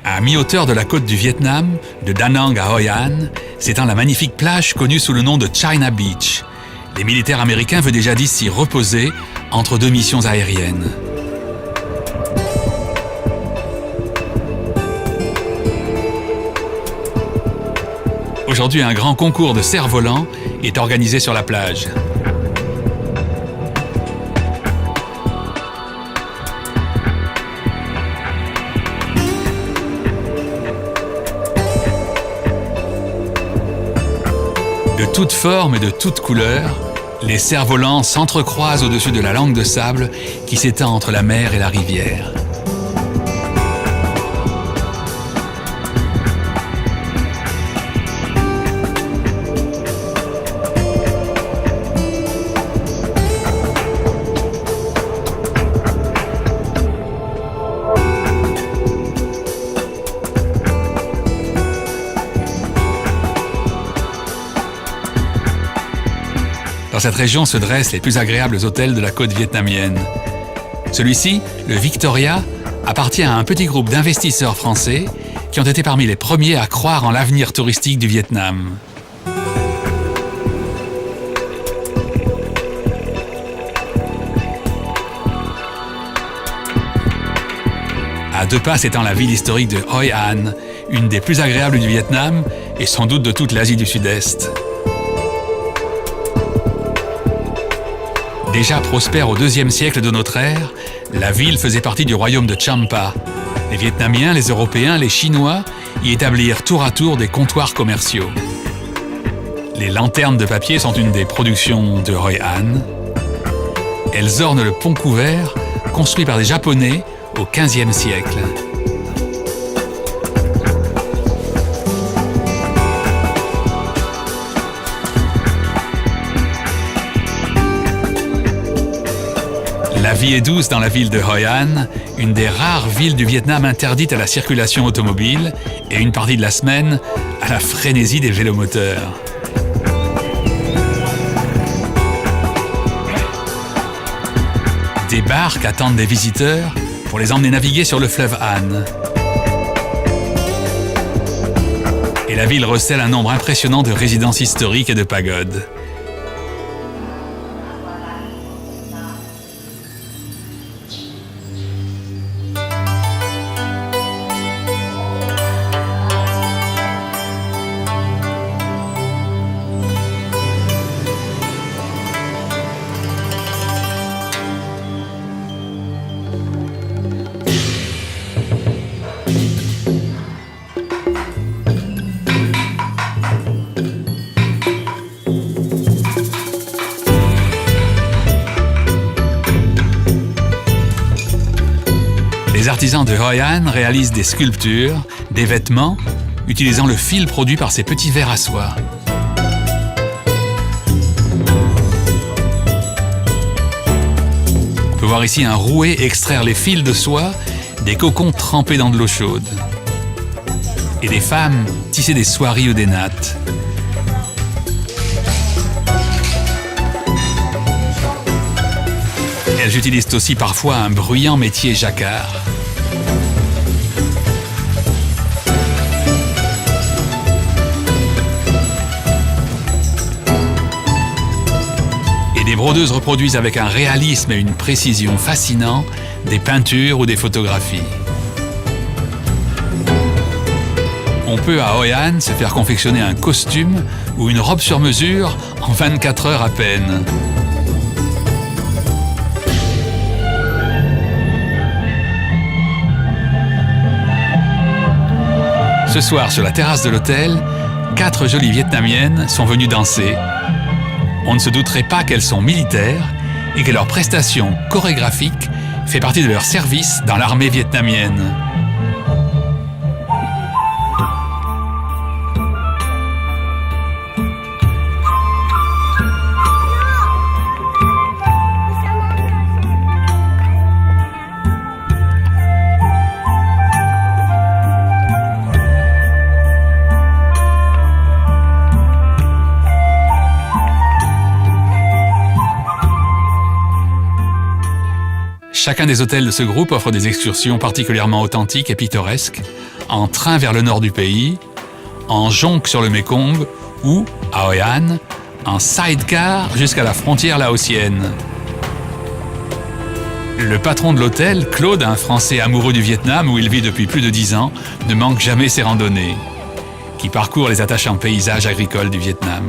À mi-hauteur de la côte du Vietnam, de Da Nang à Hoi An, s'étend la magnifique plage connue sous le nom de China Beach. Les militaires américains venaient jadis s'y reposer entre deux missions aériennes. Aujourd'hui, un grand concours de cerfs-volants est organisé sur la plage. De toutes formes et de toutes couleurs, les cerfs-volants s'entrecroisent au-dessus de la langue de sable qui s'étend entre la mer et la rivière. Dans cette région se dressent les plus agréables hôtels de la côte vietnamienne. Celui-ci, le Victoria, appartient à un petit groupe d'investisseurs français qui ont été parmi les premiers à croire en l'avenir touristique du Vietnam. À deux pas s'étend la ville historique de Hoi An, une des plus agréables du Vietnam et sans doute de toute l'Asie du Sud-Est. Déjà prospère au IIe siècle de notre ère, la ville faisait partie du royaume de Champa. Les Vietnamiens, les Européens, les Chinois y établirent tour à tour des comptoirs commerciaux. Les lanternes de papier sont une des productions de Hoi An. Elles ornent le pont couvert, construit par des Japonais au XVe siècle. La vie est douce dans la ville de Hoi An, une des rares villes du Vietnam interdite à la circulation automobile et une partie de la semaine à la frénésie des vélomoteurs. Des barques attendent des visiteurs pour les emmener naviguer sur le fleuve Han. Et la ville recèle un nombre impressionnant de résidences historiques et de pagodes. Les artisans de Hoi An réalisent des sculptures, des vêtements, utilisant le fil produit par ces petits vers à soie. On peut voir ici un rouet extraire les fils de soie des cocons trempés dans de l'eau chaude. Et des femmes tisser des soieries ou des nattes. Elles utilisent aussi parfois un bruyant métier jacquard. Et des brodeuses reproduisent avec un réalisme et une précision fascinants des peintures ou des photographies. On peut à Hoi An se faire confectionner un costume ou une robe sur mesure en 24 heures à peine. Ce soir, sur la terrasse de l'hôtel, 4 jolies Vietnamiennes sont venues danser. On ne se douterait pas qu'elles sont militaires et que leur prestation chorégraphique fait partie de leur service dans l'armée vietnamienne. Chacun des hôtels de ce groupe offre des excursions particulièrement authentiques et pittoresques, en train vers le nord du pays, en jonque sur le Mékong ou, à Hoi An, en sidecar jusqu'à la frontière laotienne. Le patron de l'hôtel, Claude, un Français amoureux du Vietnam où il vit depuis plus de 10 ans, ne manque jamais ses randonnées, qui parcourent les attachants paysages agricoles du Vietnam.